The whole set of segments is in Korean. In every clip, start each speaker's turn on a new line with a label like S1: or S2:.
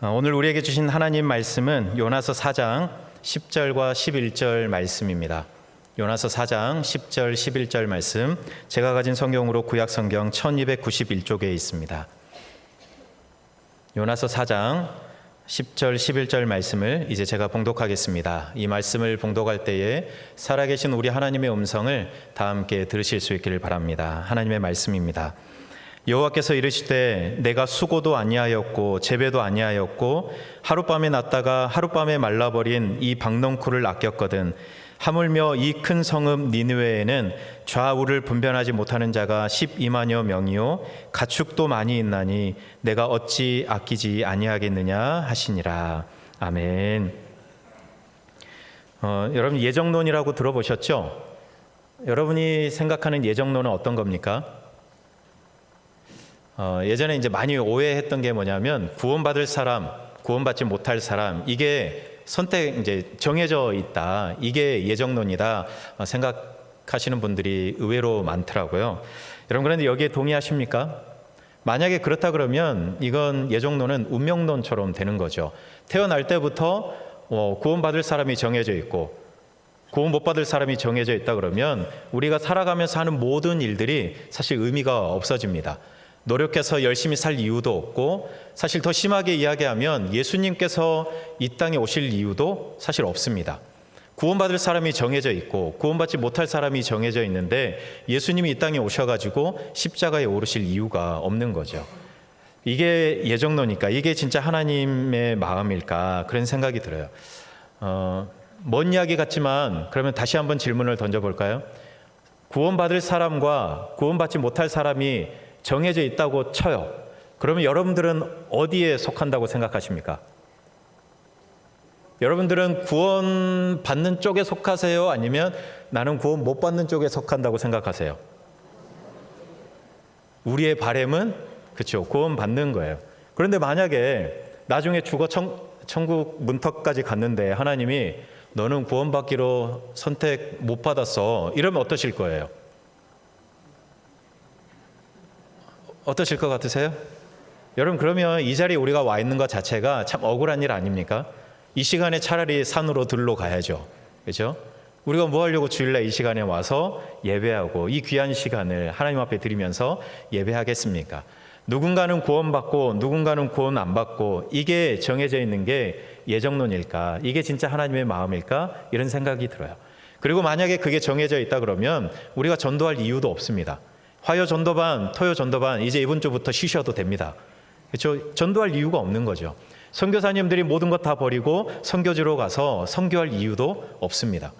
S1: 오늘 우리에게 주신 하나님 말씀은 요나서 4장 10절과 11절 말씀입니다. 요나서 4장 10절 11절 말씀, 제가 가진 성경으로 구약 성경 1291쪽에 있습니다. 요나서 4장 10절 11절 말씀을 이제 제가 봉독하겠습니다. 이 말씀을 봉독할 때에 살아계신 우리 하나님의 음성을 다 함께 들으실 수 있기를 바랍니다. 하나님의 말씀입니다. 여호와께서 이르시되 내가 수고도 아니하였고 재배도 아니하였고 하룻밤에 났다가 하룻밤에 말라버린 이 박넝쿨을 아꼈거든. 하물며 이 큰 성읍 니느웨에는 좌우를 분별하지 못하는 자가 12만여 명이요 가축도 많이 있나니 내가 어찌 아끼지 아니하겠느냐 하시니라. 아멘. 여러분, 예정론이라고 들어보셨죠? 여러분이 생각하는 예정론은 어떤 겁니까? 예전에 이제 많이 오해했던 게 뭐냐면 구원받을 사람, 구원받지 못할 사람, 이게 선택 이제 정해져 있다, 이게 예정론이다 생각하시는 분들이 의외로 많더라고요. 여러분, 그런데 여기에 동의하십니까? 만약에 그렇다 그러면 이건 예정론은 운명론처럼 되는 거죠. 태어날 때부터 구원받을 사람이 정해져 있고 구원 못 받을 사람이 정해져 있다 그러면 우리가 살아가면서 하는 모든 일들이 사실 의미가 없어집니다. 노력해서 열심히 살 이유도 없고, 사실 더 심하게 이야기하면 예수님께서 이 땅에 오실 이유도 사실 없습니다. 구원받을 사람이 정해져 있고 구원받지 못할 사람이 정해져 있는데 예수님이 이 땅에 오셔가지고 십자가에 오르실 이유가 없는 거죠. 이게 예정론일까? 이게 진짜 하나님의 마음일까? 그런 생각이 들어요. 먼 이야기 같지만 그러면 다시 한번 질문을 던져볼까요? 구원받을 사람과 구원받지 못할 사람이 정해져 있다고 쳐요. 그러면 여러분들은 어디에 속한다고 생각하십니까? 여러분들은 구원 받는 쪽에 속하세요? 아니면 나는 구원 못 받는 쪽에 속한다고 생각하세요? 우리의 바람은 그렇죠, 구원 받는 거예요. 그런데 만약에 나중에 죽어 천국 문턱까지 갔는데 하나님이 너는 구원받기로 선택 못 받았어, 이러면 어떠실 거예요? 어떠실 것 같으세요? 여러분, 그러면 이 자리에 우리가 와 있는 것 자체가 참 억울한 일 아닙니까? 이 시간에 차라리 산으로 들러 가야죠. 그렇죠? 우리가 뭐 하려고 주일날 이 시간에 와서 예배하고 이 귀한 시간을 하나님 앞에 드리면서 예배하겠습니까? 누군가는 구원받고 누군가는 구원 안 받고, 이게 정해져 있는 게 예정론일까? 이게 진짜 하나님의 마음일까? 이런 생각이 들어요. 그리고 만약에 그게 정해져 있다 그러면 우리가 전도할 이유도 없습니다. 화요 전도반, 토요 전도반 이제 이번 주부터 쉬셔도 됩니다. 그렇죠? 전도할 이유가 없는 거죠. 선교사님들이 모든 것 다 버리고 선교지로 가서 선교할 이유도 없습니다.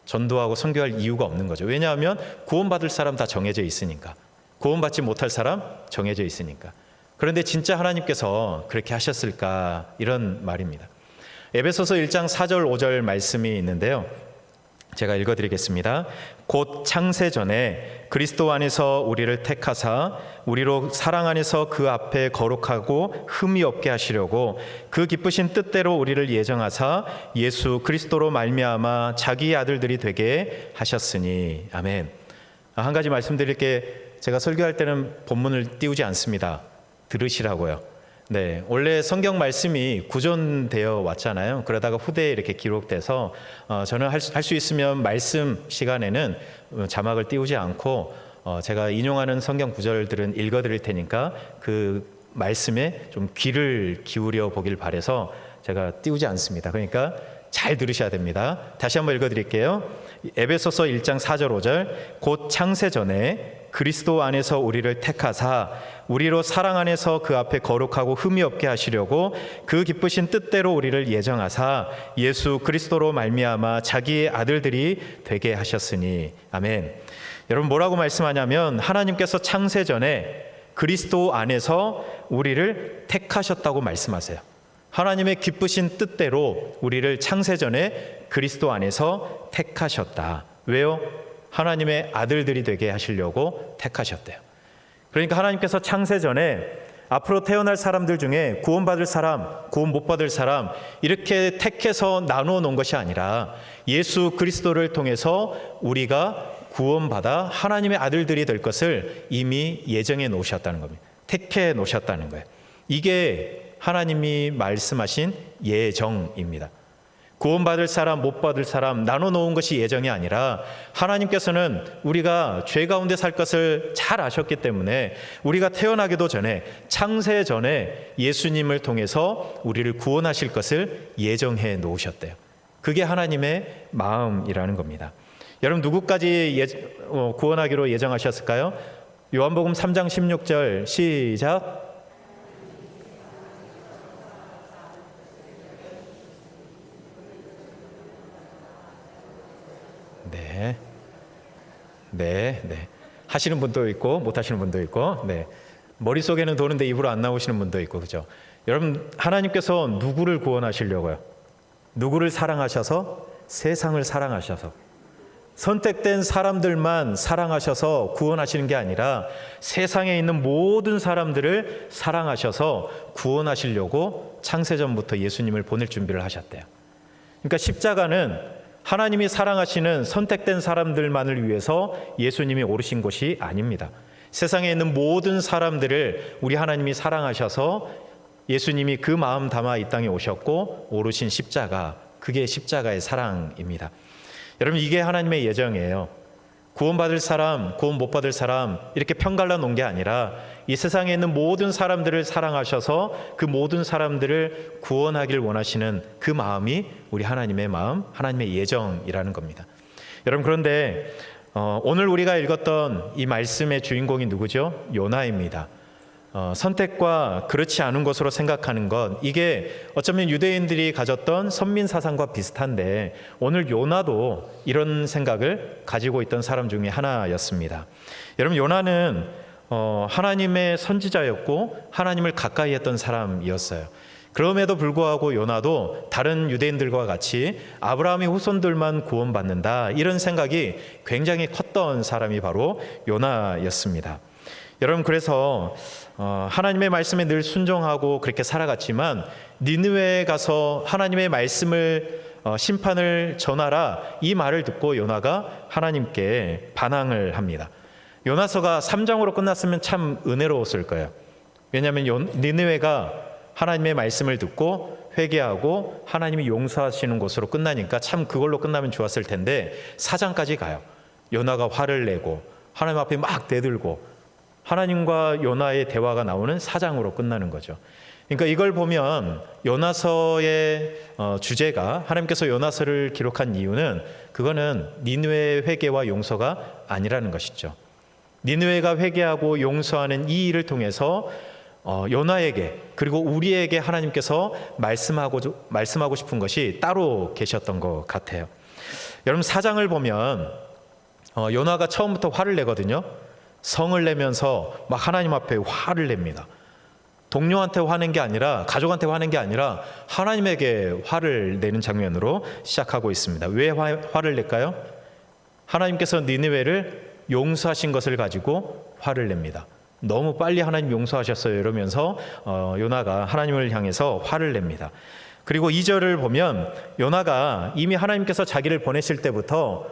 S1: 전도하고 선교할 이유가 없는 거죠. 왜냐하면 구원받을 사람 다 정해져 있으니까, 구원받지 못할 사람 정해져 있으니까. 그런데 진짜 하나님께서 그렇게 하셨을까? 이런 말입니다. 에베소서 1장 4절 5절 말씀이 있는데요, 제가 읽어드리겠습니다. 곧 창세 전에 그리스도 안에서 우리를 택하사 우리로 사랑 안에서 그 앞에 거룩하고 흠이 없게 하시려고 그 기쁘신 뜻대로 우리를 예정하사 예수 그리스도로 말미암아 자기의 아들들이 되게 하셨으니. 아멘. 한 가지 말씀드릴 게, 제가 설교할 때는 본문을 띄우지 않습니다. 들으시라고요. 네, 원래 성경 말씀이 구전되어 왔잖아요. 그러다가 후대에 이렇게 기록돼서 저는 할 수 있으면 말씀 시간에는 자막을 띄우지 않고 제가 인용하는 성경 구절들은 읽어드릴 테니까 그 말씀에 좀 귀를 기울여 보길 바라서 제가 띄우지 않습니다. 그러니까 잘 들으셔야 됩니다. 다시 한번 읽어드릴게요. 에베소서 1장 4절 5절. 곧 창세 전에 그리스도 안에서 우리를 택하사 우리로 사랑 안에서 그 앞에 거룩하고 흠이 없게 하시려고 그 기쁘신 뜻대로 우리를 예정하사 예수 그리스도로 말미암아 자기의 아들들이 되게 하셨으니. 아멘. 여러분, 뭐라고 말씀하냐면 하나님께서 창세 전에 그리스도 안에서 우리를 택하셨다고 말씀하세요. 하나님의 기쁘신 뜻대로 우리를 창세 전에 그리스도 안에서 택하셨다. 왜요? 하나님의 아들들이 되게 하시려고 택하셨대요. 그러니까 하나님께서 창세 전에 앞으로 태어날 사람들 중에 구원받을 사람, 구원 못 받을 사람, 이렇게 택해서 나누어 놓은 것이 아니라 예수 그리스도를 통해서 우리가 구원받아 하나님의 아들들이 될 것을 이미 예정해 놓으셨다는 겁니다. 택해 놓으셨다는 거예요. 이게 하나님이 말씀하신 예정입니다. 구원받을 사람, 못 받을 사람 나눠 놓은 것이 예정이 아니라 하나님께서는 우리가 죄 가운데 살 것을 잘 아셨기 때문에 우리가 태어나기도 전에, 창세 전에 예수님을 통해서 우리를 구원하실 것을 예정해 놓으셨대요. 그게 하나님의 마음이라는 겁니다. 여러분, 누구까지 구원하기로 예정하셨을까요? 요한복음 3장 16절 시작. 네. 하시는 분도 있고 못 하시는 분도 있고, 머릿속에는 도는데 입으로 안 나오시는 분도 있고, 그죠? 여러분, 하나님께서 누구를 구원하시려고요? 누구를 사랑하셔서? 세상을 사랑하셔서, 선택된 사람들만 사랑하셔서 구원하시는 게 아니라 세상에 있는 모든 사람들을 사랑하셔서 구원하시려고 창세전부터 예수님을 보낼 준비를 하셨대요. 그러니까 십자가는 하나님이 사랑하시는 선택된 사람들만을 위해서 예수님이 오르신 것이 아닙니다. 세상에 있는 모든 사람들을 우리 하나님이 사랑하셔서 예수님이 그 마음 담아 이 땅에 오셨고 오르신 십자가, 그게 십자가의 사랑입니다. 여러분, 이게 하나님의 예정이에요. 구원받을 사람, 구원 못 받을 사람 이렇게 편갈라 놓은 게 아니라 이 세상에 있는 모든 사람들을 사랑하셔서 그 모든 사람들을 구원하길 원하시는 그 마음이 우리 하나님의 마음, 하나님의 예정이라는 겁니다. 여러분, 그런데 오늘 우리가 읽었던 이 말씀의 주인공이 누구죠? 요나입니다. 선택과 그렇지 않은 것으로 생각하는 것, 이게 어쩌면 유대인들이 가졌던 선민 사상과 비슷한데 오늘 요나도 이런 생각을 가지고 있던 사람 중에 하나였습니다. 여러분, 요나는 하나님의 선지자였고 하나님을 가까이 했던 사람이었어요. 그럼에도 불구하고 요나도 다른 유대인들과 같이 아브라함의 후손들만 구원받는다, 이런 생각이 굉장히 컸던 사람이 바로 요나였습니다. 여러분, 그래서 하나님의 말씀에 늘 순종하고 그렇게 살아갔지만 니느웨에 가서 하나님의 말씀을 심판을 전하라, 이 말을 듣고 요나가 하나님께 반항을 합니다. 요나서가 3장으로 끝났으면 참 은혜로웠을 거예요. 왜냐하면 니느웨가 하나님의 말씀을 듣고 회개하고 하나님이 용서하시는 곳으로 끝나니까 참 그걸로 끝나면 좋았을 텐데 4장까지 가요. 요나가 화를 내고 하나님 앞에 막 대들고 하나님과 요나의 대화가 나오는 4장으로 끝나는 거죠. 그러니까 이걸 보면 요나서의 주제가, 하나님께서 요나서를 기록한 이유는 그거는 니느웨의 회개와 용서가 아니라는 것이죠. 니느웨가 회개하고 용서하는 이 일을 통해서 요나에게, 그리고 우리에게 하나님께서 말씀하고 싶은 것이 따로 계셨던 것 같아요. 여러분, 4장을 보면 요나가 처음부터 화를 내거든요. 성을 내면서 막 하나님 앞에 화를 냅니다. 동료한테 화낸 게 아니라, 가족한테 화낸 게 아니라 하나님에게 화를 내는 장면으로 시작하고 있습니다. 왜 화를 낼까요? 하나님께서 니느웨를 용서하신 것을 가지고 화를 냅니다. 너무 빨리 하나님 용서하셨어요 이러면서 요나가 하나님을 향해서 화를 냅니다. 그리고 2절을 보면 요나가 이미 하나님께서 자기를 보내실 때부터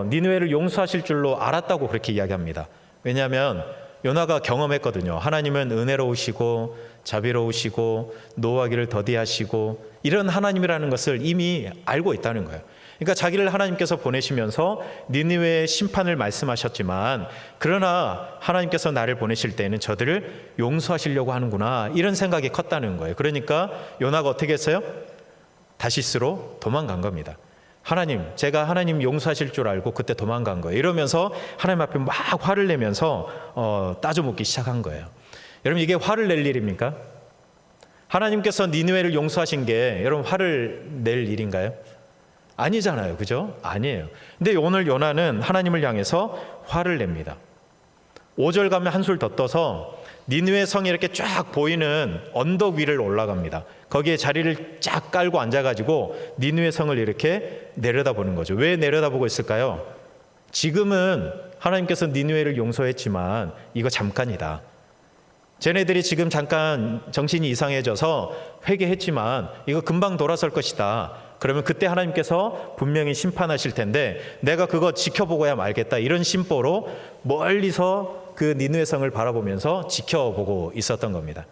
S1: 니느웨를 용서하실 줄로 알았다고 그렇게 이야기합니다. 왜냐하면 요나가 경험했거든요. 하나님은 은혜로우시고 자비로우시고 노하기를 더디하시고 이런 하나님이라는 것을 이미 알고 있다는 거예요. 그러니까 자기를 하나님께서 보내시면서 니느웨의 심판을 말씀하셨지만, 그러나 하나님께서 나를 보내실 때는 저들을 용서하시려고 하는구나, 이런 생각이 컸다는 거예요. 그러니까 요나가 어떻게 했어요? 다시스로 도망간 겁니다. 하나님, 제가 하나님 용서하실 줄 알고 그때 도망간 거예요. 이러면서 하나님 앞에 막 화를 내면서 따져묻기 시작한 거예요. 여러분, 이게 화를 낼 일입니까? 하나님께서 니느웨를 용서하신 게 여러분 화를 낼 일인가요? 아니잖아요, 그죠? 아니에요. 근데 오늘 요나는 하나님을 향해서 화를 냅니다. 5절 가면 한술 더 떠서 니느웨 성이 이렇게 쫙 보이는 언덕 위를 올라갑니다. 거기에 자리를 쫙 깔고 앉아가지고 니느웨 성을 이렇게 내려다보는 거죠. 왜 내려다보고 있을까요? 지금은 하나님께서 니느웨를 용서했지만 이거 잠깐이다. 쟤네들이 지금 잠깐 정신이 이상해져서 회개했지만 이거 금방 돌아설 것이다. 그러면 그때 하나님께서 분명히 심판하실 텐데 내가 그거 지켜보고야 말겠다, 이런 심보로 멀리서 그 니느웨 성을 바라보면서 지켜보고 있었던 겁니다.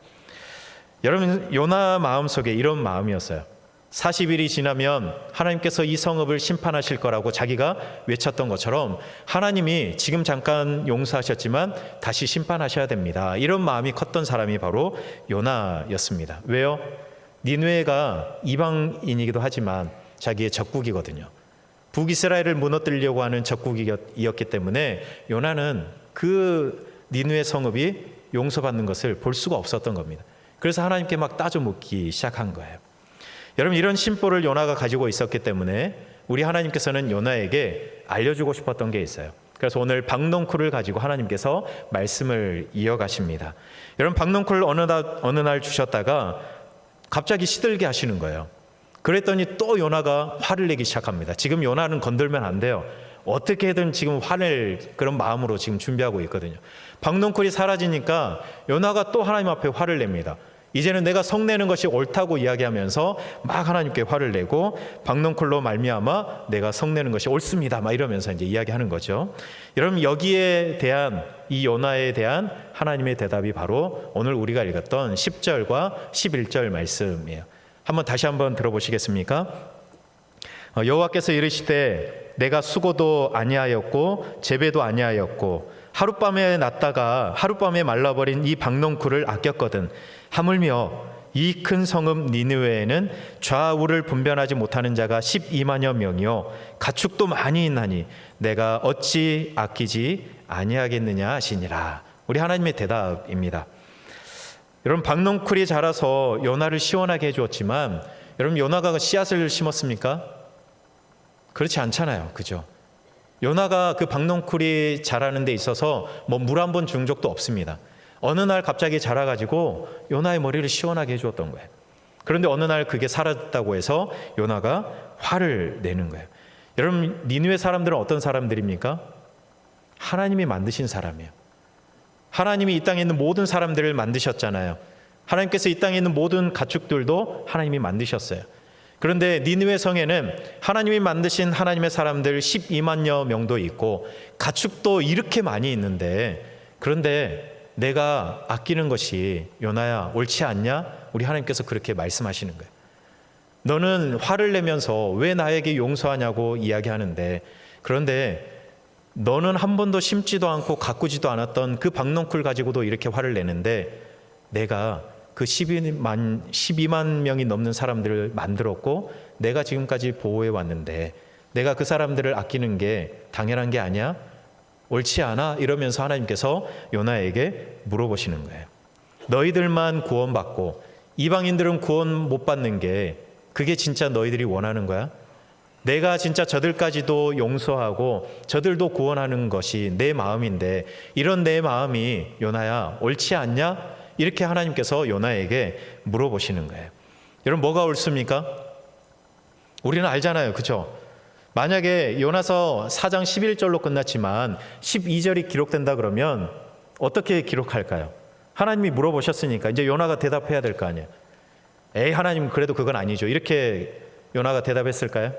S1: 여러분, 요나 마음속에 이런 마음이었어요. 40일이 지나면 하나님께서 이 성읍을 심판하실 거라고 자기가 외쳤던 것처럼 하나님이 지금 잠깐 용서하셨지만 다시 심판하셔야 됩니다. 이런 마음이 컸던 사람이 바로 요나였습니다. 왜요? 니느웨가 이방인이기도 하지만 자기의 적국이거든요. 북이스라엘을 무너뜨리려고 하는 적국이었기 때문에 요나는 그 니느웨 성읍이 용서받는 것을 볼 수가 없었던 겁니다. 그래서 하나님께 막 따져 묻기 시작한 거예요. 여러분, 이런 심보를 요나가 가지고 있었기 때문에 우리 하나님께서는 요나에게 알려주고 싶었던 게 있어요. 그래서 오늘 박농쿨을 가지고 하나님께서 말씀을 이어가십니다. 여러분, 박농쿨 어느 날 주셨다가 갑자기 시들게 하시는 거예요. 그랬더니 또 요나가 화를 내기 시작합니다. 지금 요나는 건들면 안 돼요. 어떻게든 지금 화낼 그런 마음으로 지금 준비하고 있거든요. 박농쿨이 사라지니까 요나가 또 하나님 앞에 화를 냅니다. 이제는 내가 성내는 것이 옳다고 이야기하면서 막 하나님께 화를 내고 박농쿨로 말미암아 내가 성내는 것이 옳습니다 막 이러면서 이제 이야기하는 거죠. 여러분, 여기에 대한 이 요나에 대한 하나님의 대답이 바로 오늘 우리가 읽었던 10절과 11절 말씀이에요. 다시 한번 들어보시겠습니까? 여호와께서 이르시되 내가 수고도 아니하였고 재배도 아니하였고 하룻밤에 났다가 하룻밤에 말라버린 이 박농쿨을 아꼈거든. 하물며 이 큰 성읍 니느웨에는 좌우를 분별하지 못하는 자가 12만여 명이요 가축도 많이 있나니 내가 어찌 아끼지 아니하겠느냐 하시니라. 우리 하나님의 대답입니다. 여러분, 박농쿨이 자라서 요나를 시원하게 해주었지만 여러분, 요나가 씨앗을 심었습니까? 그렇지 않잖아요. 그죠? 요나가 그 박농쿨이 자라는 데 있어서 뭐 물 한 번 준 적도 없습니다. 어느 날 갑자기 자라가지고 요나의 머리를 시원하게 해주었던 거예요. 그런데 어느 날 그게 사라졌다고 해서 요나가 화를 내는 거예요. 여러분, 니느웨 사람들은 어떤 사람들입니까? 하나님이 만드신 사람이에요. 하나님이 이 땅에 있는 모든 사람들을 만드셨잖아요. 하나님께서 이 땅에 있는 모든 가축들도 하나님이 만드셨어요. 그런데 니느웨 성에는 하나님이 만드신 하나님의 사람들 12만여 명도 있고 가축도 이렇게 많이 있는데, 그런데 내가 아끼는 것이 요나야 옳지 않냐? 우리 하나님께서 그렇게 말씀하시는 거예요. 너는 화를 내면서 왜 나에게 용서하냐고 이야기하는데, 그런데 너는 한 번도 심지도 않고 가꾸지도 않았던 그 박농쿨 가지고도 이렇게 화를 내는데 내가 그 12만 명이 넘는 사람들을 만들었고 내가 지금까지 보호해 왔는데 내가 그 사람들을 아끼는 게 당연한 게 아니야? 옳지 않아? 이러면서 하나님께서 요나에게 물어보시는 거예요. 너희들만 구원받고 이방인들은 구원 못 받는 게 그게 진짜 너희들이 원하는 거야? 내가 진짜 저들까지도 용서하고 저들도 구원하는 것이 내 마음인데 이런 내 마음이 요나야 옳지 않냐? 이렇게 하나님께서 요나에게 물어보시는 거예요. 여러분, 뭐가 옳습니까? 우리는 알잖아요. 그렇죠? 만약에 요나서 4장 11절로 끝났지만 12절이 기록된다 그러면 어떻게 기록할까요? 하나님이 물어보셨으니까 이제 요나가 대답해야 될 거 아니에요. 에이, 하나님 그래도 그건 아니죠. 이렇게 요나가 대답했을까요?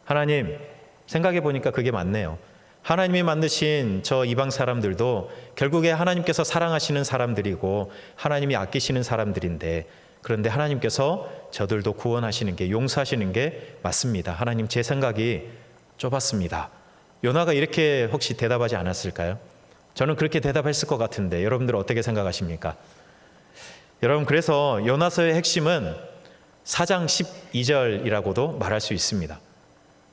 S1: 하나님, 생각해 보니까 그게 맞네요. 하나님이 만드신 저 이방 사람들도 결국에 하나님께서 사랑하시는 사람들이고 하나님이 아끼시는 사람들인데, 그런데 하나님께서 저들도 구원하시는 게, 용서하시는 게 맞습니다. 하나님, 제 생각이 좁았습니다. 요나가 이렇게 혹시 대답하지 않았을까요? 저는 그렇게 대답했을 것 같은데 여러분들 어떻게 생각하십니까? 여러분, 그래서 요나서의 핵심은 4장 12절이라고도 말할 수 있습니다.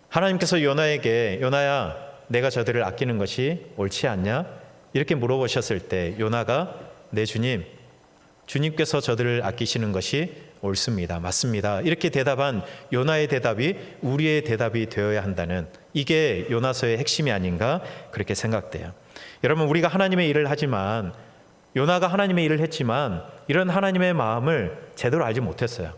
S1: 하나님께서 요나에게 요나야 내가 저들을 아끼는 것이 옳지 않냐? 이렇게 물어보셨을 때 요나가 네 주님, 주님께서 저들을 아끼시는 것이 옳습니다. 맞습니다. 이렇게 대답한 요나의 대답이 우리의 대답이 되어야 한다는, 이게 요나서의 핵심이 아닌가 그렇게 생각돼요. 여러분, 우리가 하나님의 일을 하지만 요나가 하나님의 일을 했지만 이런 하나님의 마음을 제대로 알지 못했어요.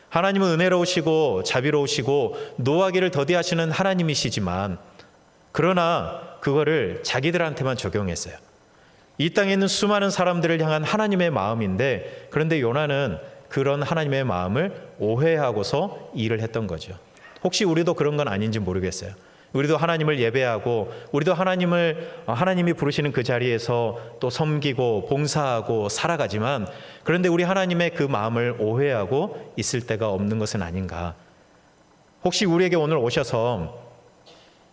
S1: 하나님은 은혜로우시고 자비로우시고 노하기를 더디하시는 하나님이시지만 그러나 그거를 자기들한테만 적용했어요. 이 땅에 있는 수많은 사람들을 향한 하나님의 마음인데, 그런데 요나는 그런 하나님의 마음을 오해하고서 일을 했던 거죠. 혹시 우리도 그런 건 아닌지 모르겠어요. 우리도 하나님을 예배하고 우리도 하나님이 부르시는 그 자리에서 또 섬기고 봉사하고 살아가지만, 그런데 우리 하나님의 그 마음을 오해하고 있을 때가 없는 것은 아닌가. 혹시 우리에게 오늘 오셔서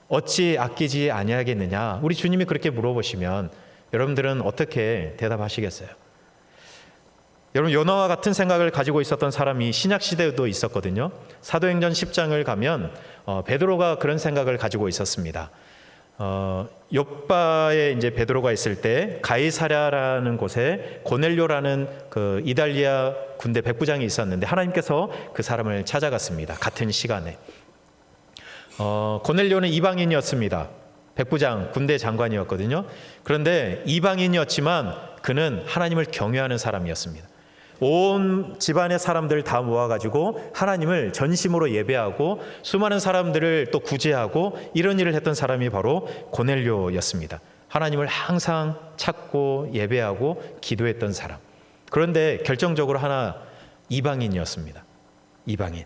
S1: 어찌 아끼지 아니하겠느냐, 우리 주님이 그렇게 물어보시면 여러분들은 어떻게 대답하시겠어요? 여러분, 요나와 같은 생각을 가지고 있었던 사람이 신약 시대에도 있었거든요. 사도행전 10장을 가면 베드로가 그런 생각을 가지고 있었습니다. 욥바에 이제 베드로가 있을 때 가이사랴라는 곳에 고넬료라는 그 이달리아 군대 백부장이 있었는데 하나님께서 그 사람을 찾아갔습니다. 같은 시간에. 고넬료는 이방인이었습니다. 백부장, 군대 장관이었거든요. 그런데 이방인이었지만 그는 하나님을 경외하는 사람이었습니다. 온 집안의 사람들 다 모아가지고 하나님을 전심으로 예배하고 수많은 사람들을 또 구제하고 이런 일을 했던 사람이 바로 고넬료였습니다. 하나님을 항상 찾고 예배하고 기도했던 사람. 그런데 결정적으로 하나 이방인이었습니다. 이방인.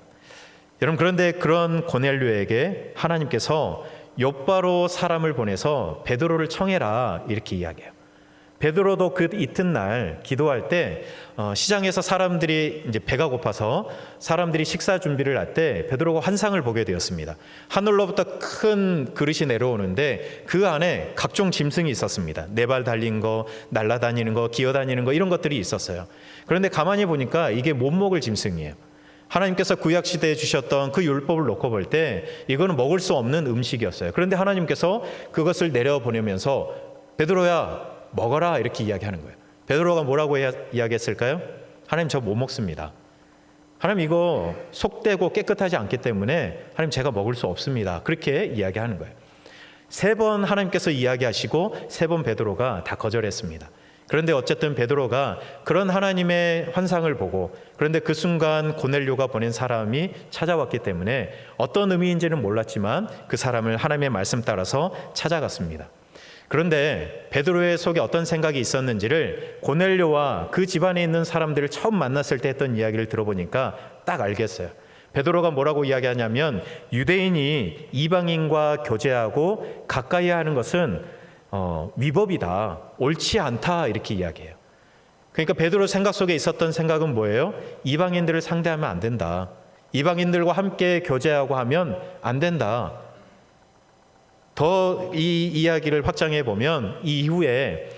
S1: 여러분, 그런데 그런 고넬료에게 하나님께서 욥바로 사람을 보내서 베드로를 청해라 이렇게 이야기해요. 베드로도 그 이튿날 기도할 때 시장에서 사람들이 이제 배가 고파서 사람들이 식사 준비를 할 때 베드로가 환상을 보게 되었습니다. 하늘로부터 큰 그릇이 내려오는데 그 안에 각종 짐승이 있었습니다. 네 발 달린 거, 날아다니는 거, 기어다니는 거, 이런 것들이 있었어요. 그런데 가만히 보니까 이게 못 먹을 짐승이에요. 하나님께서 구약 시대에 주셨던 그 율법을 놓고 볼 때 이거는 먹을 수 없는 음식이었어요. 그런데 하나님께서 그것을 내려보내면서 베드로야 먹어라 이렇게 이야기하는 거예요. 베드로가 뭐라고 이야기했을까요? 하나님, 저 못 먹습니다. 하나님, 이거 속되고 깨끗하지 않기 때문에 하나님, 제가 먹을 수 없습니다. 그렇게 이야기하는 거예요. 3번 하나님께서 이야기하시고 3번 베드로가 다 거절했습니다. 그런데 어쨌든 베드로가 그런 하나님의 환상을 보고, 그런데 그 순간 고넬료가 보낸 사람이 찾아왔기 때문에 어떤 의미인지는 몰랐지만 그 사람을 하나님의 말씀 따라서 찾아갔습니다. 그런데 베드로의 속에 어떤 생각이 있었는지를 고넬료와 그 집안에 있는 사람들을 처음 만났을 때 했던 이야기를 들어보니까 딱 알겠어요. 베드로가 뭐라고 이야기하냐면 유대인이 이방인과 교제하고 가까이 하는 것은 위법이다, 옳지 않다 이렇게 이야기해요. 그러니까 베드로 생각 속에 있었던 생각은 뭐예요? 이방인들을 상대하면 안 된다. 이방인들과 함께 교제하고 하면 안 된다. 더 이 이야기를 확장해 보면 이 이후에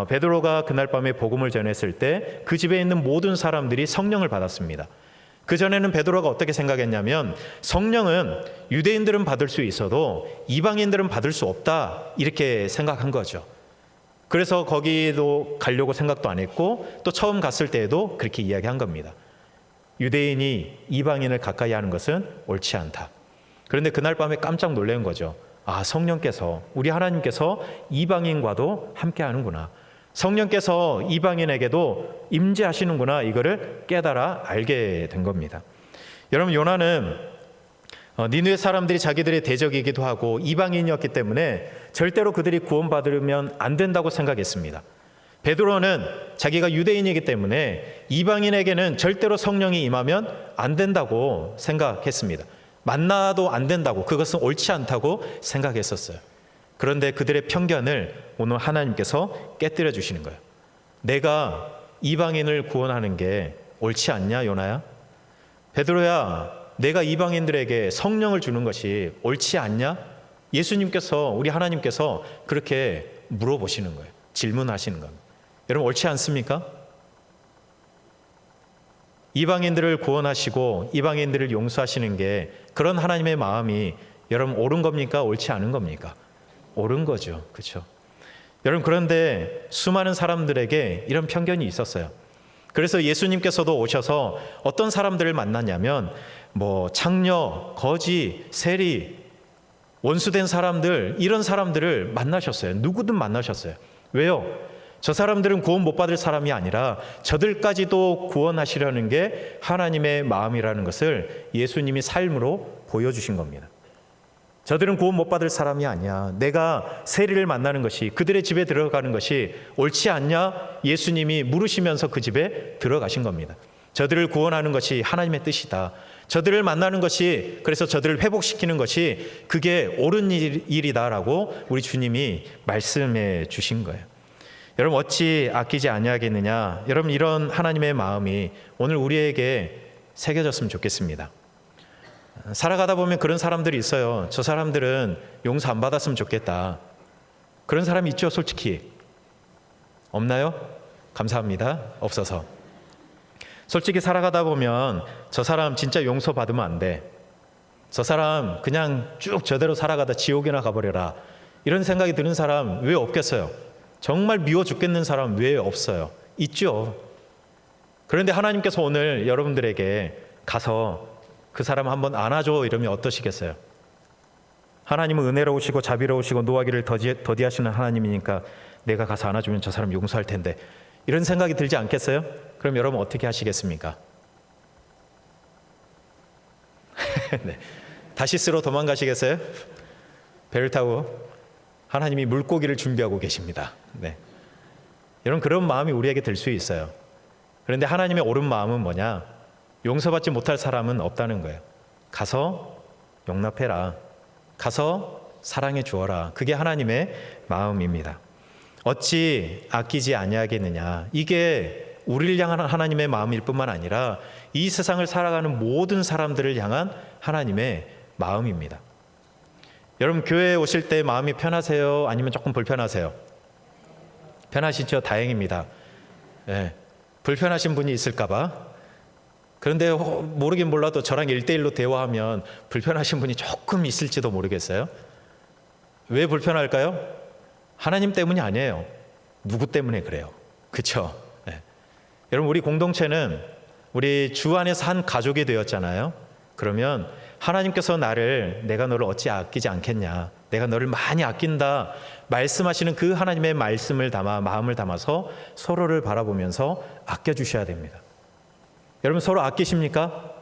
S1: 베드로가 그날 밤에 복음을 전했을 때 그 집에 있는 모든 사람들이 성령을 받았습니다. 그전에는 베드로가 어떻게 생각했냐면 성령은 유대인들은 받을 수 있어도 이방인들은 받을 수 없다 이렇게 생각한 거죠. 그래서 거기도 가려고 생각도 안 했고 또 처음 갔을 때에도 그렇게 이야기한 겁니다. 유대인이 이방인을 가까이 하는 것은 옳지 않다. 그런데 그날 밤에 깜짝 놀란 거죠. 아, 성령께서, 우리 하나님께서 이방인과도 함께 하는구나. 성령께서 이방인에게도 임재하시는구나. 이거를 깨달아 알게 된 겁니다. 여러분, 요나는 니느웨 사람들이 자기들의 대적이기도 하고 이방인이었기 때문에 절대로 그들이 구원받으면 안 된다고 생각했습니다. 베드로는 자기가 유대인이기 때문에 이방인에게는 절대로 성령이 임하면 안 된다고 생각했습니다. 만나도 안 된다고, 그것은 옳지 않다고 생각했었어요. 그런데 그들의 편견을 오늘 하나님께서 깨뜨려 주시는 거예요. 내가 이방인을 구원하는 게 옳지 않냐, 요나야? 베드로야, 내가 이방인들에게 성령을 주는 것이 옳지 않냐? 예수님께서, 우리 하나님께서 그렇게 물어보시는 거예요. 질문하시는 겁니다. 여러분, 옳지 않습니까? 이방인들을 구원하시고 이방인들을 용서하시는 게 그런 하나님의 마음이 여러분 옳은 겁니까? 옳지 않은 겁니까? 옳은 거죠. 그렇죠? 여러분, 그런데 수많은 사람들에게 이런 편견이 있었어요. 그래서 예수님께서도 오셔서 어떤 사람들을 만났냐면 창녀, 거지, 세리, 원수된 사람들, 이런 사람들을 만나셨어요. 누구든 만나셨어요. 왜요? 저 사람들은 구원 못 받을 사람이 아니라 저들까지도 구원하시려는 게 하나님의 마음이라는 것을 예수님이 삶으로 보여주신 겁니다. 저들은 구원 못 받을 사람이 아니야. 내가 세리를 만나는 것이, 그들의 집에 들어가는 것이 옳지 않냐? 예수님이 물으시면서 그 집에 들어가신 겁니다. 저들을 구원하는 것이 하나님의 뜻이다. 저들을 만나는 것이, 그래서 저들을 회복시키는 것이 그게 옳은 일이다라고 우리 주님이 말씀해 주신 거예요. 여러분, 어찌 아끼지 아니하겠느냐. 여러분, 이런 하나님의 마음이 오늘 우리에게 새겨졌으면 좋겠습니다. 살아가다 보면 그런 사람들이 있어요. 저 사람들은 용서 안 받았으면 좋겠다. 그런 사람이 있죠, 솔직히. 없나요? 감사합니다. 없어서. 솔직히 살아가다 보면 저 사람 진짜 용서 받으면 안 돼. 저 사람 그냥 쭉 저대로 살아가다 지옥이나 가버려라. 이런 생각이 드는 사람 왜 없겠어요? 정말 미워 죽겠는 사람 왜 없어요? 있죠. 그런데 하나님께서 오늘 여러분들에게 가서 그 사람 한번 안아줘 이러면 어떠시겠어요? 하나님은 은혜로우시고 자비로우시고 노하기를 더디하시는 하나님이니까 내가 가서 안아주면 저 사람 용서할 텐데, 이런 생각이 들지 않겠어요? 그럼 여러분 어떻게 하시겠습니까? 네. 다시스로 도망가시겠어요? 배를 타고 하나님이 물고기를 준비하고 계십니다. 네. 여러분, 그런 마음이 우리에게 들 수 있어요. 그런데 하나님의 옳은 마음은 뭐냐? 용서받지 못할 사람은 없다는 거예요. 가서 용납해라. 가서 사랑해 주어라. 그게 하나님의 마음입니다. 어찌 아끼지 아니하겠느냐. 이게 우리를 향한 하나님의 마음일 뿐만 아니라 이 세상을 살아가는 모든 사람들을 향한 하나님의 마음입니다. 여러분, 교회에 오실 때 마음이 편하세요? 아니면 조금 불편하세요? 편하시죠? 다행입니다. 네. 불편하신 분이 있을까 봐. 그런데 모르긴 몰라도 저랑 1대1로 대화하면 불편하신 분이 조금 있을지도 모르겠어요. 왜 불편할까요? 하나님 때문이 아니에요. 누구 때문에 그래요? 그렇죠? 네. 여러분, 우리 공동체는 우리 주 안에서 한 가족이 되었잖아요. 그러면 하나님께서 내가 너를 어찌 아끼지 않겠냐, 내가 너를 많이 아낀다 말씀하시는 그 하나님의 말씀을 담아, 마음을 담아서 서로를 바라보면서 아껴주셔야 됩니다. 여러분, 서로 아끼십니까?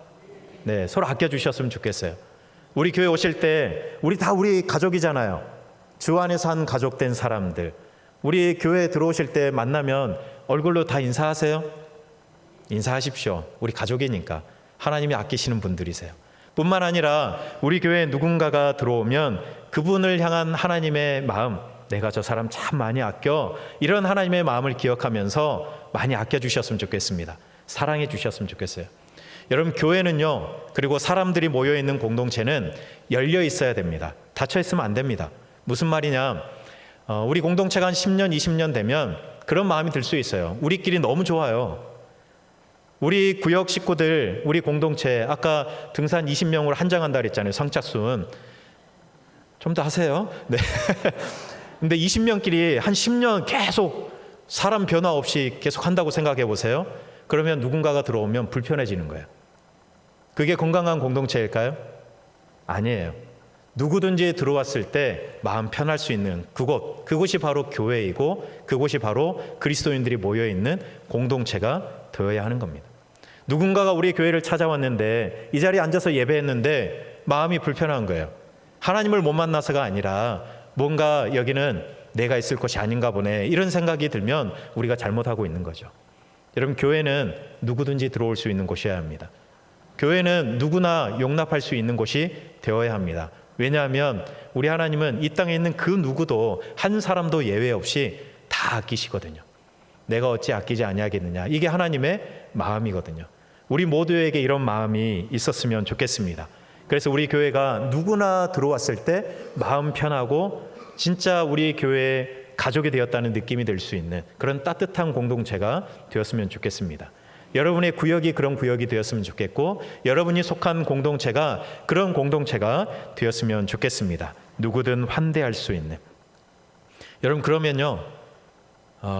S1: 네, 서로 아껴주셨으면 좋겠어요. 우리 교회 오실 때 우리 가족이잖아요. 주 안에서 한 가족 된 사람들, 우리 교회에 들어오실 때 만나면 얼굴로 다 인사하세요? 인사하십시오. 우리 가족이니까. 하나님이 아끼시는 분들이세요. 뿐만 아니라 우리 교회에 누군가가 들어오면 그분을 향한 하나님의 마음, 내가 저 사람 참 많이 아껴, 이런 하나님의 마음을 기억하면서 많이 아껴주셨으면 좋겠습니다. 사랑해 주셨으면 좋겠어요. 여러분, 교회는요, 그리고 사람들이 모여있는 공동체는 열려 있어야 됩니다. 닫혀 있으면 안 됩니다. 무슨 말이냐, 우리 공동체가 한 10년, 20년 되면 그런 마음이 들 수 있어요. 우리끼리 너무 좋아요. 우리 구역 식구들, 우리 공동체, 아까 등산 20명으로 한장한다 그랬잖아요. 선착순. 좀 더 하세요. 네. 근데 20명끼리 한 10년 계속 사람 변화 없이 계속 한다고 생각해 보세요. 그러면 누군가가 들어오면 불편해지는 거예요. 그게 건강한 공동체일까요? 아니에요. 누구든지 들어왔을 때 마음 편할 수 있는 그곳이 바로 교회이고, 그곳이 바로 그리스도인들이 모여있는 공동체가 되어야 하는 겁니다. 누군가가 우리 교회를 찾아왔는데 이 자리에 앉아서 예배했는데 마음이 불편한 거예요. 하나님을 못 만나서가 아니라 뭔가 여기는 내가 있을 곳이 아닌가 보네, 이런 생각이 들면 우리가 잘못하고 있는 거죠. 여러분, 교회는 누구든지 들어올 수 있는 곳이어야 합니다. 교회는 누구나 용납할 수 있는 곳이 되어야 합니다. 왜냐하면 우리 하나님은 이 땅에 있는 그 누구도, 한 사람도 예외 없이 다 아끼시거든요. 내가 어찌 아끼지 아니하겠느냐, 이게 하나님의 마음이거든요. 우리 모두에게 이런 마음이 있었으면 좋겠습니다. 그래서 우리 교회가 누구나 들어왔을 때 마음 편하고 진짜 우리 교회의 가족이 되었다는 느낌이 들 수 있는 그런 따뜻한 공동체가 되었으면 좋겠습니다. 여러분의 구역이 그런 구역이 되었으면 좋겠고, 여러분이 속한 공동체가 그런 공동체가 되었으면 좋겠습니다. 누구든 환대할 수 있는. 여러분, 그러면요,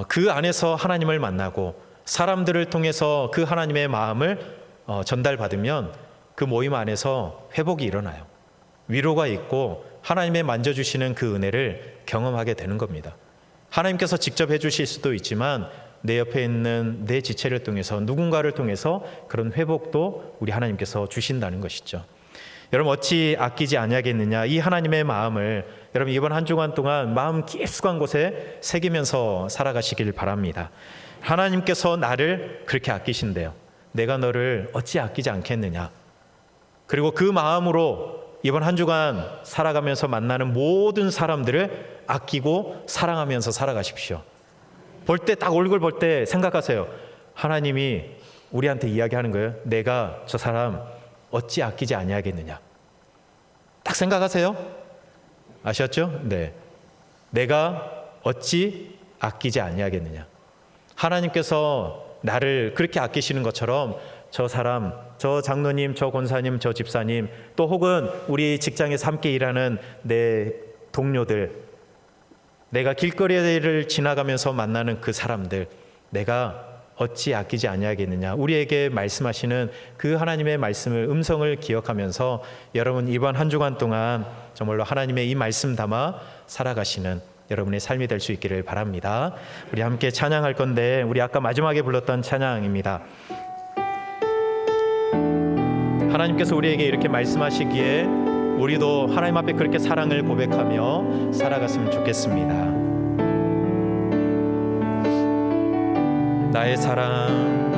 S1: 그 안에서 하나님을 만나고 사람들을 통해서 그 하나님의 마음을 전달받으면 그 모임 안에서 회복이 일어나요. 위로가 있고 하나님의 만져주시는 그 은혜를 경험하게 되는 겁니다. 하나님께서 직접 해주실 수도 있지만 내 옆에 있는 내 지체를 통해서, 누군가를 통해서 그런 회복도 우리 하나님께서 주신다는 것이죠. 여러분, 어찌 아끼지 아니하겠느냐, 이 하나님의 마음을 여러분 이번 한 주간 동안 마음 깊숙한 곳에 새기면서 살아가시길 바랍니다. 하나님께서 나를 그렇게 아끼신대요. 내가 너를 어찌 아끼지 않겠느냐. 그리고 그 마음으로 이번 한 주간 살아가면서 만나는 모든 사람들을 아끼고 사랑하면서 살아가십시오. 볼 때 딱 얼굴 볼 때 생각하세요. 하나님이 우리한테 이야기하는 거예요. 내가 저 사람 어찌 아끼지 아니하겠느냐. 딱 생각하세요. 아셨죠? 네. 내가 어찌 아끼지 아니하겠느냐. 하나님께서 나를 그렇게 아끼시는 것처럼 저 사람, 저 장로님, 저 권사님, 저 집사님, 또 혹은 우리 직장에서 함께 일하는 내 동료들, 내가 길거리를 지나가면서 만나는 그 사람들, 내가 어찌 아끼지 아니하겠느냐. 우리에게 말씀하시는 그 하나님의 말씀을, 음성을 기억하면서 여러분 이번 한 주간 동안 정말로 하나님의 이 말씀 담아 살아가시는 여러분의 삶이 될 수 있기를 바랍니다. 우리 함께 찬양할 건데, 우리 아까 마지막에 불렀던 찬양입니다. 하나님께서 우리에게 이렇게 말씀하시기에 우리도 하나님 앞에 그렇게 사랑을 고백하며 살아갔으면 좋겠습니다. 나의 사랑,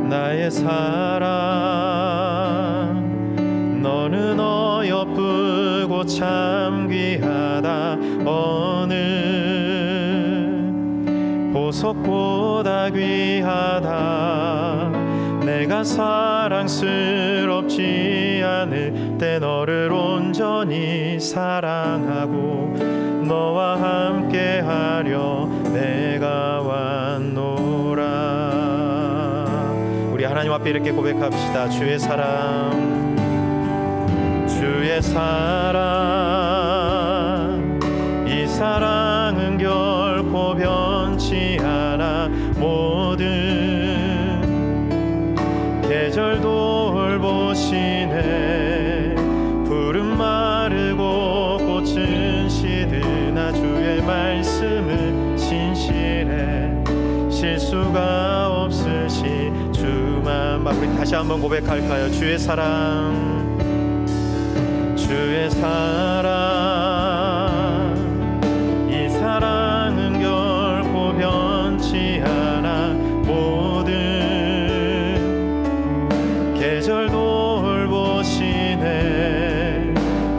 S1: 나의 사랑, 너는 어여쁘고 참 귀하다. 어느 보석보다 귀하다. 내가 사랑스럽지 않을 때 너를 온전히 사랑하고 너와 함께하려 내가 왔노라. 우리 하나님 앞에 이렇게 고백합시다. 주의 사랑, 주의 사랑, 이 사랑은 결코 변치 않아. 모든 계절 돌보시네. 푸른 마르고 꽃은 시드나 주의 말씀은 신실해. 실수가 없으시 주만. 우리 다시 한번 고백할까요? 주의 사랑, 주의 사랑, 이 사랑은 결코 변치 않아. 모든 계절 돌보시네.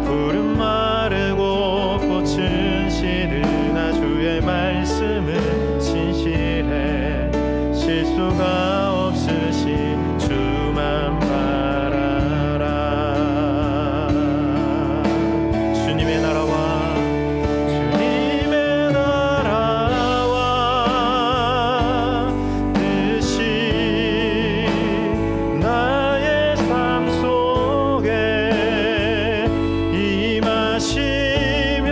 S1: 푸른 마르고 꽃은 시드나 주의 말씀은 신실해. 실수가 없으시 주만 바라라. 주님의 나라와 주님의 나라와 뜻이 나의 삶 속에 임하시며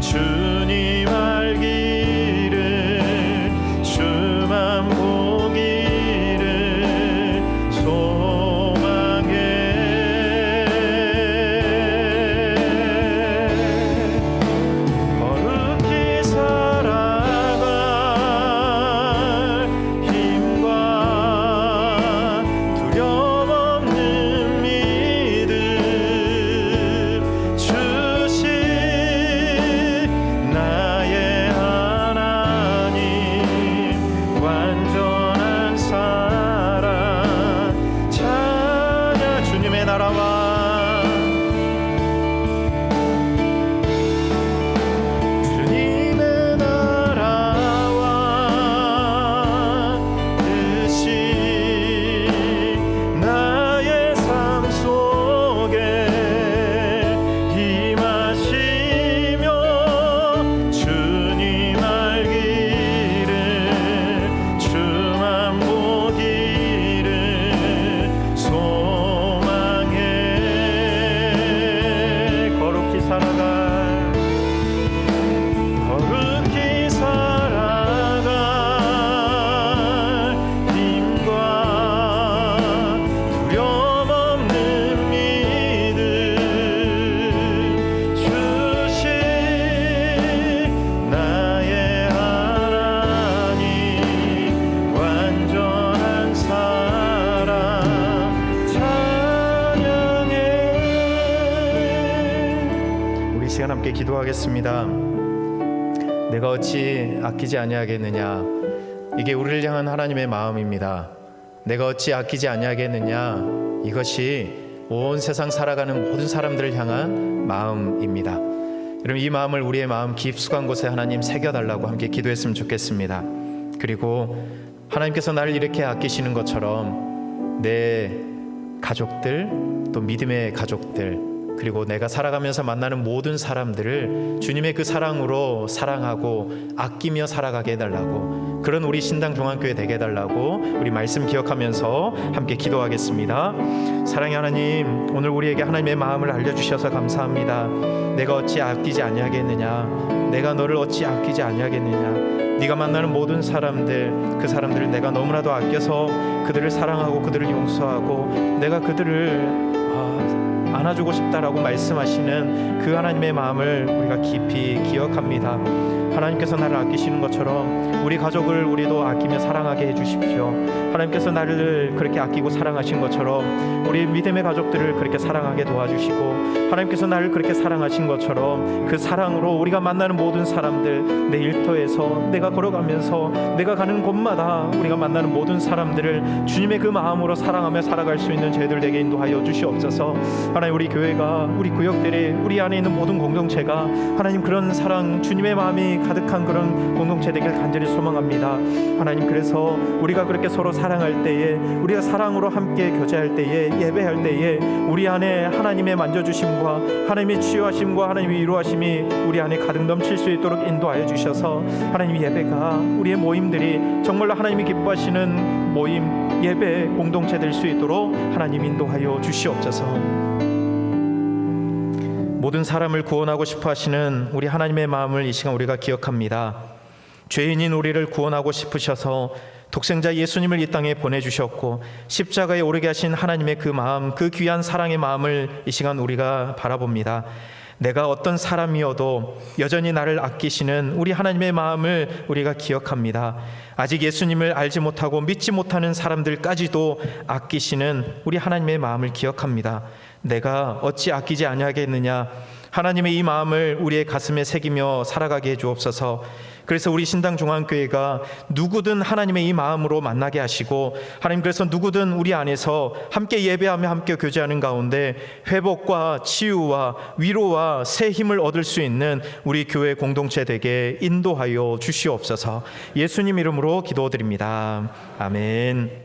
S1: 주님 알기를 주만 보기를 소망해. 거룩히 살아갈 힘과 두려움 없는 믿음 주신 나의 하나님. 완전한 사랑 찬양. 주님의 나라와 주님의 나라와 뜻이 나의 삶 속에 임하시며 주님 알기를 주만 보기를 소망해. 거룩히 살아갈 힘과 두려움 없는 믿음 주신 나의 하나님. 완전한 사랑 찬양해. 우리 시간 함께 기도하겠습니다. 내가 어찌 아끼지 아니하겠느냐. 이게 우리를 향한 하나님의 마음입니다. 내가 어찌 아끼지 아니하겠느냐, 이것이 온 세상 살아가는 모든 사람들을 향한 마음입니다. 여러분, 이 마음을 우리의 마음 깊숙한 곳에 하나님 새겨달라고 함께 기도했으면 좋겠습니다. 그리고 하나님께서 나를 이렇게 아끼시는 것처럼 내 가족들, 또 믿음의 가족들, 그리고 내가 살아가면서 만나는 모든 사람들을 주님의 그 사랑으로 사랑하고 아끼며 살아가게 해달라고, 그런 우리 신당 종안교회 되게 해달라고 우리 말씀 기억하면서 함께 기도하겠습니다. 사랑의 하나님, 오늘 우리에게 하나님의 마음을 알려주셔서 감사합니다. 내가 어찌 아끼지 아니하겠느냐, 내가 너를 어찌 아끼지 아니하겠느냐, 네가 만나는 모든 사람들, 그 사람들을 내가 너무나도 아껴서 그들을 사랑하고 그들을 용서하고 내가 그들을 안아주고 싶다라고 말씀하시는 그 하나님의 마음을 우리가 깊이 기억합니다. 하나님께서 나를 아끼시는 것처럼 우리 가족을 우리도 아끼며 사랑하게 해주십시오. 하나님께서 나를 그렇게 아끼고 사랑하신 것처럼 우리 믿음의 가족들을 그렇게 사랑하게 도와주시고, 하나님께서 나를 그렇게 사랑하신 것처럼 그 사랑으로 우리가 만나는 모든 사람들, 내 일터에서 내가 걸어가면서 내가 가는 곳마다 우리가 만나는 모든 사람들을 주님의 그 마음으로 사랑하며 살아갈 수 있는 저희들 되게 인도하여 주시옵소서. 하나님, 우리 교회가, 우리 구역들이, 우리 안에 있는 모든 공동체가 하나님 그런 사랑, 주님의 마음이 가득한 그런 공동체 되길 간절히 소망합니다. 하나님, 그래서 우리가 그렇게 서로 사랑할 때에, 우리가 사랑으로 함께 교제할 때에, 예배할 때에 우리 안에 하나님의 만져주심과 하나님의 치유하심과 하나님의 위로하심이 우리 안에 가득 넘칠 수 있도록 인도하여 주셔서 하나님, 예배가, 우리의 모임들이 정말로 하나님이 기뻐하시는 모임, 예배 공동체 될 수 있도록 하나님 인도하여 주시옵소서. 모든 사람을 구원하고 싶어 하시는 우리 하나님의 마음을 이 시간 우리가 기억합니다. 죄인인 우리를 구원하고 싶으셔서 독생자 예수님을 이 땅에 보내주셨고 십자가에 오르게 하신 하나님의 그 마음, 그 귀한 사랑의 마음을 이 시간 우리가 바라봅니다. 내가 어떤 사람이어도 여전히 나를 아끼시는 우리 하나님의 마음을 우리가 기억합니다. 아직 예수님을 알지 못하고 믿지 못하는 사람들까지도 아끼시는 우리 하나님의 마음을 기억합니다. 내가 어찌 아끼지 아니하겠느냐, 하나님의 이 마음을 우리의 가슴에 새기며 살아가게 해주옵소서. 그래서 우리 신당 종안교회가 누구든 하나님의 이 마음으로 만나게 하시고, 하나님, 그래서 누구든 우리 안에서 함께 예배하며 함께 교제하는 가운데 회복과 치유와 위로와 새 힘을 얻을 수 있는 우리 교회 공동체 되게 인도하여 주시옵소서. 예수님 이름으로 기도드립니다. 아멘.